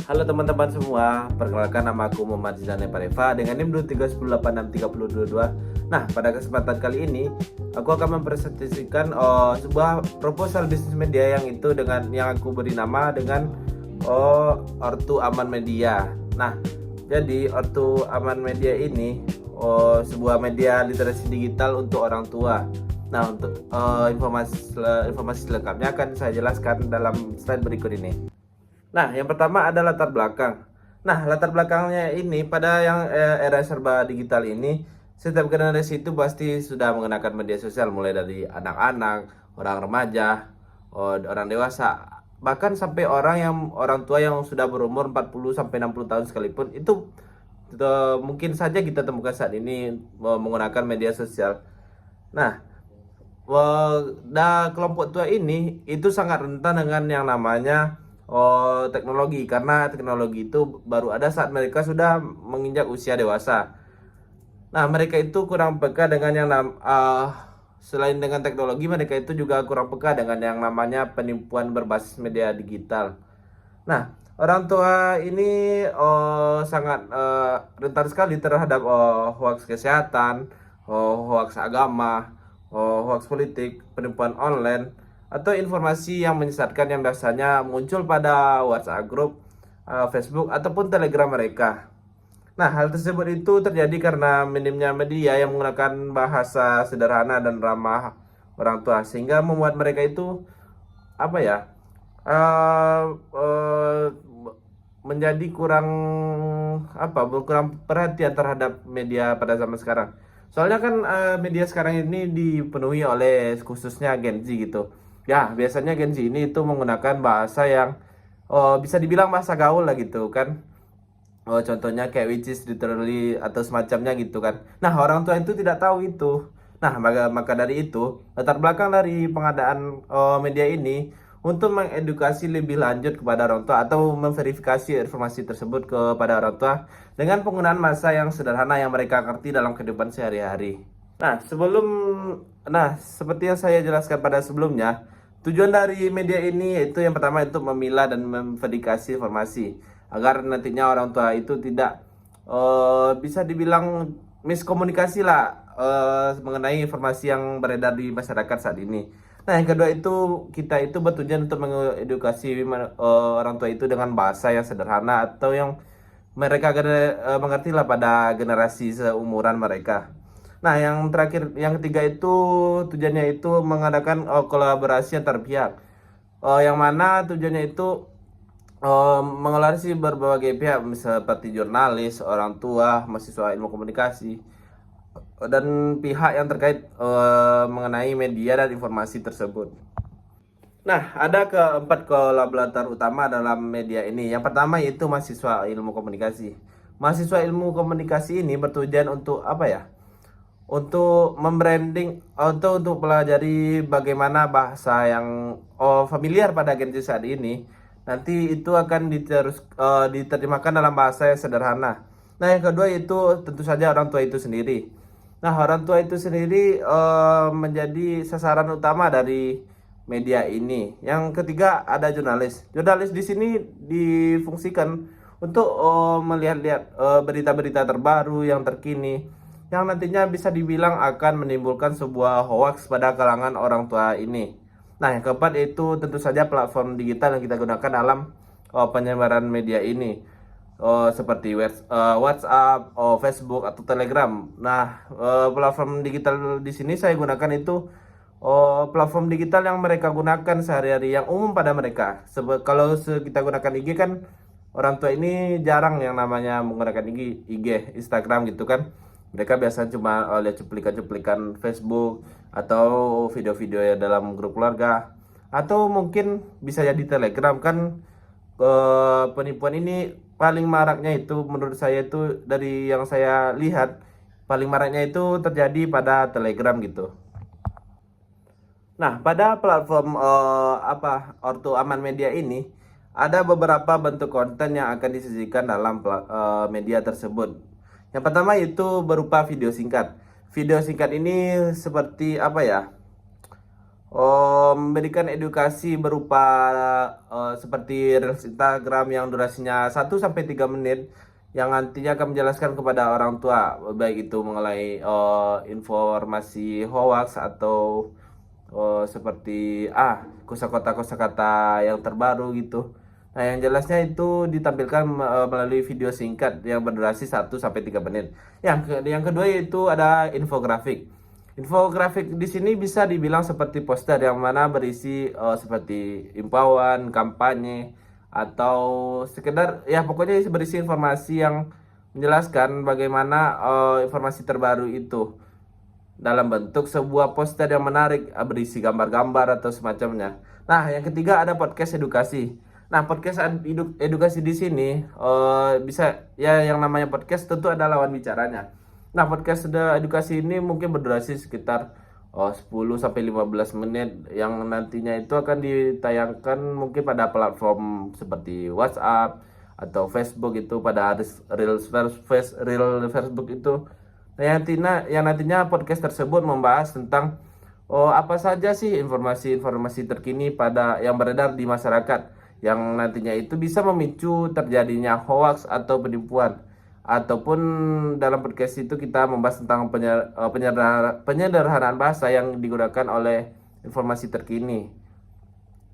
Halo teman-teman semua, perkenalkan nama aku Muhammad Zidane Pareva dengan NIM 231863022. Nah, pada kesempatan kali ini aku akan mempresentasikan sebuah proposal bisnis media yang aku beri nama dengan Ortu Aman Media. Nah, jadi Ortu Aman Media ini sebuah media literasi digital untuk orang tua. Nah, untuk informasi selengkapnya akan saya jelaskan dalam slide berikut ini. Nah, yang pertama ada latar belakang. Nah, latar belakangnya ini pada era serba digital ini, setiap generasi itu pasti sudah menggunakan media sosial mulai dari anak-anak, orang remaja, orang dewasa, bahkan sampai orang tua yang sudah berumur 40 sampai 60 tahun sekalipun mungkin saja kita temukan saat ini menggunakan media sosial. Nah, kelompok tua ini itu sangat rentan dengan yang namanya teknologi, karena teknologi itu baru ada saat mereka sudah menginjak usia dewasa. Nah, mereka itu kurang peka dengan selain dengan teknologi, mereka itu juga kurang peka dengan yang namanya penipuan berbasis media digital. Nah, orang tua ini sangat rentan sekali terhadap hoax kesehatan, hoax agama, hoax politik, penipuan online, atau informasi yang menyesatkan yang biasanya muncul pada WhatsApp grup, Facebook, ataupun Telegram mereka. Nah, hal tersebut itu terjadi karena minimnya media yang menggunakan bahasa sederhana dan ramah orang tua, sehingga membuat mereka itu apa ya eh, eh, menjadi kurang perhatian terhadap media pada zaman sekarang. Soalnya kan media sekarang ini dipenuhi oleh khususnya Gen Z gitu. Ya, biasanya Gen Z ini itu menggunakan bahasa yang bisa dibilang bahasa gaul lah gitu kan. Contohnya kayak which is literally atau semacamnya gitu kan. Nah, orang tua itu tidak tahu itu. Nah, maka dari itu, latar belakang dari pengadaan media ini untuk mengedukasi lebih lanjut kepada orang tua atau memverifikasi informasi tersebut kepada orang tua dengan penggunaan bahasa yang sederhana yang mereka ngerti dalam kehidupan sehari-hari. Nah, seperti yang saya jelaskan pada sebelumnya, tujuan dari media ini yaitu yang pertama itu memilah dan memverifikasi informasi agar nantinya orang tua itu tidak bisa dibilang miskomunikasi lah mengenai informasi yang beredar di masyarakat saat ini. Nah, yang kedua itu kita itu bertujuan untuk mengedukasi orang tua itu dengan bahasa yang sederhana atau yang mereka mengerti lah pada generasi seumuran mereka. Nah, yang terakhir, yang ketiga itu tujuannya itu mengadakan kolaborasi antar pihak. Yang mana tujuannya itu mengelarasi berbagai pihak seperti jurnalis, orang tua, mahasiswa ilmu komunikasi, dan pihak yang terkait mengenai media dan informasi tersebut. Nah, ada keempat kolaborator utama dalam media ini. Yang pertama yaitu mahasiswa ilmu komunikasi. Mahasiswa ilmu komunikasi ini bertujuan untuk apa ya? Untuk membranding atau untuk pelajari bagaimana bahasa yang familiar pada Gen Z saat ini. Nanti itu akan diterjemahkan dalam bahasa yang sederhana. Nah, yang kedua itu tentu saja orang tua itu sendiri. Nah, orang tua itu sendiri menjadi sasaran utama dari media ini. Yang ketiga ada jurnalis. Jurnalis di sini difungsikan untuk melihat-lihat berita-berita terbaru yang terkini, yang nantinya bisa dibilang akan menimbulkan sebuah hoax pada kalangan orang tua ini. Nah, yang keempat itu tentu saja platform digital yang kita gunakan dalam penyebaran media ini, seperti WhatsApp, Facebook atau Telegram. Nah, platform digital di sini saya gunakan itu platform digital yang mereka gunakan sehari-hari yang umum pada mereka. Kalau kita gunakan IG kan orang tua ini jarang yang namanya menggunakan IG, Instagram gitu kan. Mereka biasanya cuma lihat cuplikan-cuplikan Facebook atau video-video ya dalam grup keluarga, atau mungkin bisa jadi Telegram kan. Penipuan ini paling maraknya itu menurut saya itu dari yang saya lihat paling maraknya itu terjadi pada Telegram gitu. Nah, pada platform Ortu Aman Media ini ada beberapa bentuk konten yang akan disajikan dalam media tersebut. Yang pertama itu berupa video singkat. Video singkat ini seperti apa ya? memberikan edukasi berupa seperti Reels Instagram yang durasinya 1 sampai 3 menit yang nantinya akan menjelaskan kepada orang tua baik itu mengenai informasi hoax atau seperti kosakata yang terbaru gitu. Nah, yang jelasnya itu ditampilkan melalui video singkat yang berdurasi 1 sampai 3 menit. Yang kedua yaitu ada infografik. Infografik di sini bisa dibilang seperti poster yang mana berisi seperti imbauan, kampanye, atau sekedar ya pokoknya berisi informasi yang menjelaskan bagaimana informasi terbaru itu dalam bentuk sebuah poster yang menarik berisi gambar-gambar atau semacamnya. Nah, yang ketiga ada podcast edukasi. Nah, podcast edukasi di sini bisa ya yang namanya podcast tentu ada lawan bicaranya. Nah, podcast edukasi ini mungkin berdurasi sekitar 10 sampai 15 menit yang nantinya itu akan ditayangkan mungkin pada platform seperti WhatsApp atau Facebook itu pada Reel Facebook itu. Nah, yang nantinya podcast tersebut membahas tentang apa saja sih informasi-informasi terkini pada yang beredar di masyarakat yang nantinya itu bisa memicu terjadinya hoax atau penipuan. Ataupun dalam podcast itu kita membahas tentang penyederhanaan bahasa yang digunakan oleh informasi terkini.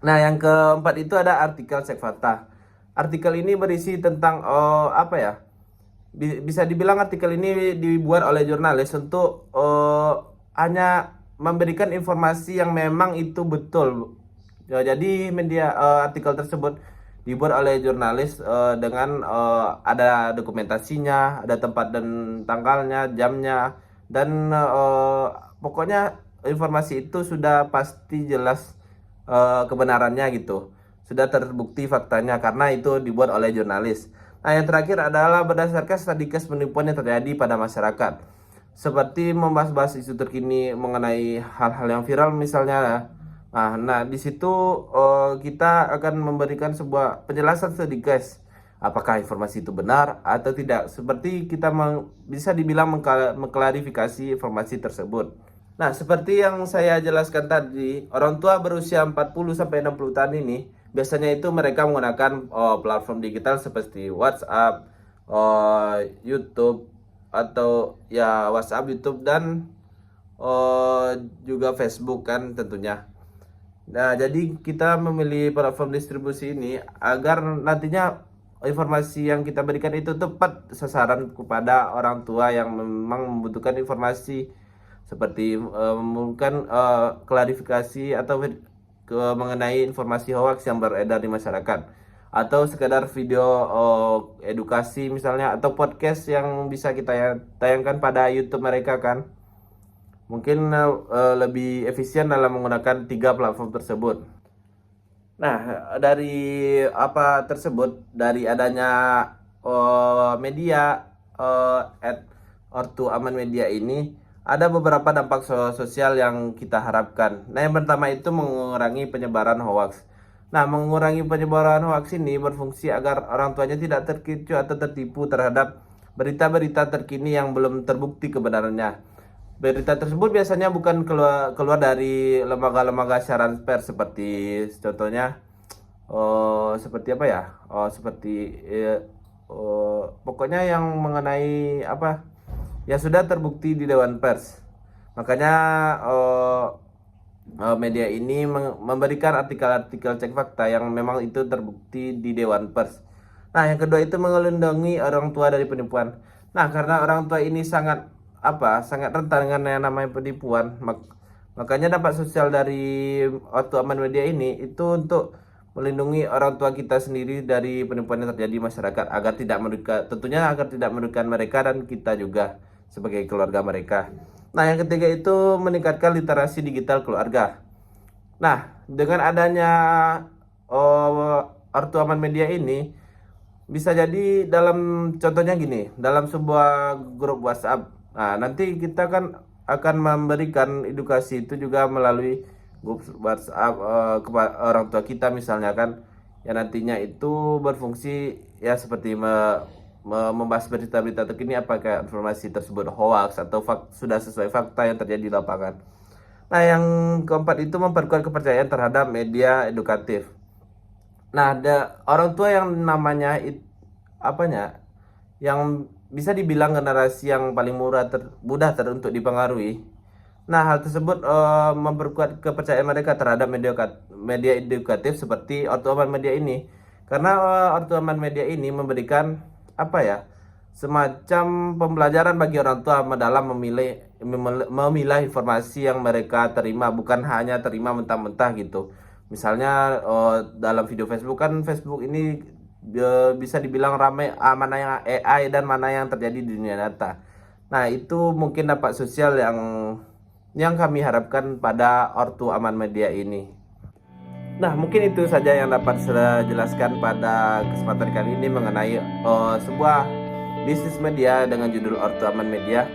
Nah, yang keempat itu ada artikel cek fakta. Artikel ini berisi tentang apa ya? Bisa dibilang artikel ini dibuat oleh jurnalis untuk hanya memberikan informasi yang memang itu betul. Ya, jadi artikel tersebut dibuat oleh jurnalis dengan ada dokumentasinya, ada tempat dan tanggalnya, jamnya, dan pokoknya informasi itu sudah pasti jelas kebenarannya gitu. Sudah terbukti faktanya karena itu dibuat oleh jurnalis. Nah, yang terakhir adalah berdasarkan studi case penipuan yang terjadi pada masyarakat. Seperti membahas-bahas isu terkini mengenai hal-hal yang viral misalnya. Nah, di situ kita akan memberikan sebuah penjelasan studi case. Apakah informasi itu benar atau tidak. Seperti kita bisa dibilang mengklarifikasi informasi tersebut. Nah, seperti yang saya jelaskan tadi, orang tua berusia 40 sampai 60 tahun ini biasanya itu mereka menggunakan platform digital seperti WhatsApp, YouTube atau ya WhatsApp, YouTube dan juga Facebook kan tentunya. Nah, jadi kita memilih platform distribusi ini agar nantinya informasi yang kita berikan itu tepat sasaran kepada orang tua yang memang membutuhkan informasi seperti membutuhkan klarifikasi atau mengenai informasi hoax yang beredar di masyarakat atau sekedar video edukasi misalnya atau podcast yang bisa kita tayangkan pada YouTube mereka kan. Mungkin lebih efisien dalam menggunakan 3 platform tersebut. Nah, dari apa tersebut, dari adanya media Ortu Aman Media ini, ada beberapa dampak sosial yang kita harapkan. Nah, yang pertama itu mengurangi penyebaran hoax. Nah, mengurangi penyebaran hoax ini berfungsi agar orang tuanya tidak terkecoh atau tertipu terhadap berita-berita terkini yang belum terbukti kebenarannya. Berita tersebut biasanya bukan keluar dari lembaga-lembaga siaran pers seperti contohnya seperti apa ya? Seperti pokoknya yang mengenai apa? Ya sudah terbukti di Dewan Pers. Makanya media ini memberikan artikel-artikel cek fakta yang memang itu terbukti di Dewan Pers. Nah, yang kedua itu melindungi orang tua dari penipuan. Nah, karena orang tua ini sangat rentan dengan yang namanya penipuan, makanya dampak sosial dari Ortu Aman Media ini itu untuk melindungi orang tua kita sendiri dari penipuan yang terjadi di masyarakat tentunya agar tidak merugikan mereka dan kita juga sebagai keluarga mereka. Nah, yang ketiga itu meningkatkan literasi digital keluarga. Nah, dengan adanya Ortu Aman Media ini bisa jadi dalam contohnya gini, dalam sebuah grup WhatsApp. Nah, nanti kita kan akan memberikan edukasi itu juga melalui grup WhatsApp kepada orang tua kita misalnya kan, yang nantinya itu berfungsi ya seperti membahas berita-berita terkini apakah informasi tersebut hoax atau sudah sesuai fakta yang terjadi di lapangan. Nah, yang keempat itu memperkuat kepercayaan terhadap media edukatif. Nah, ada orang tua yang namanya apanya, yang bisa dibilang generasi yang paling mudah untuk dipengaruhi. Nah, hal tersebut memperkuat kepercayaan mereka terhadap media edukatif seperti Ortu Aman Media ini. Karena Ortu Aman Media ini memberikan apa ya, semacam pembelajaran bagi orang tua dalam memilah informasi yang mereka terima, bukan hanya terima mentah-mentah gitu. Misalnya dalam video Facebook, kan Facebook ini bisa dibilang ramai, mana yang AI dan mana yang terjadi di dunia nyata. Nah, itu mungkin dampak sosial yang kami harapkan pada Ortu Aman Media ini. Nah, mungkin itu saja yang dapat saya jelaskan pada kesempatan kali ini mengenai sebuah bisnis media dengan judul Ortu Aman Media.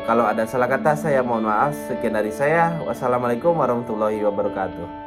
Kalau ada salah kata, saya mohon maaf. Sekian dari saya. Wassalamualaikum warahmatullahi wabarakatuh.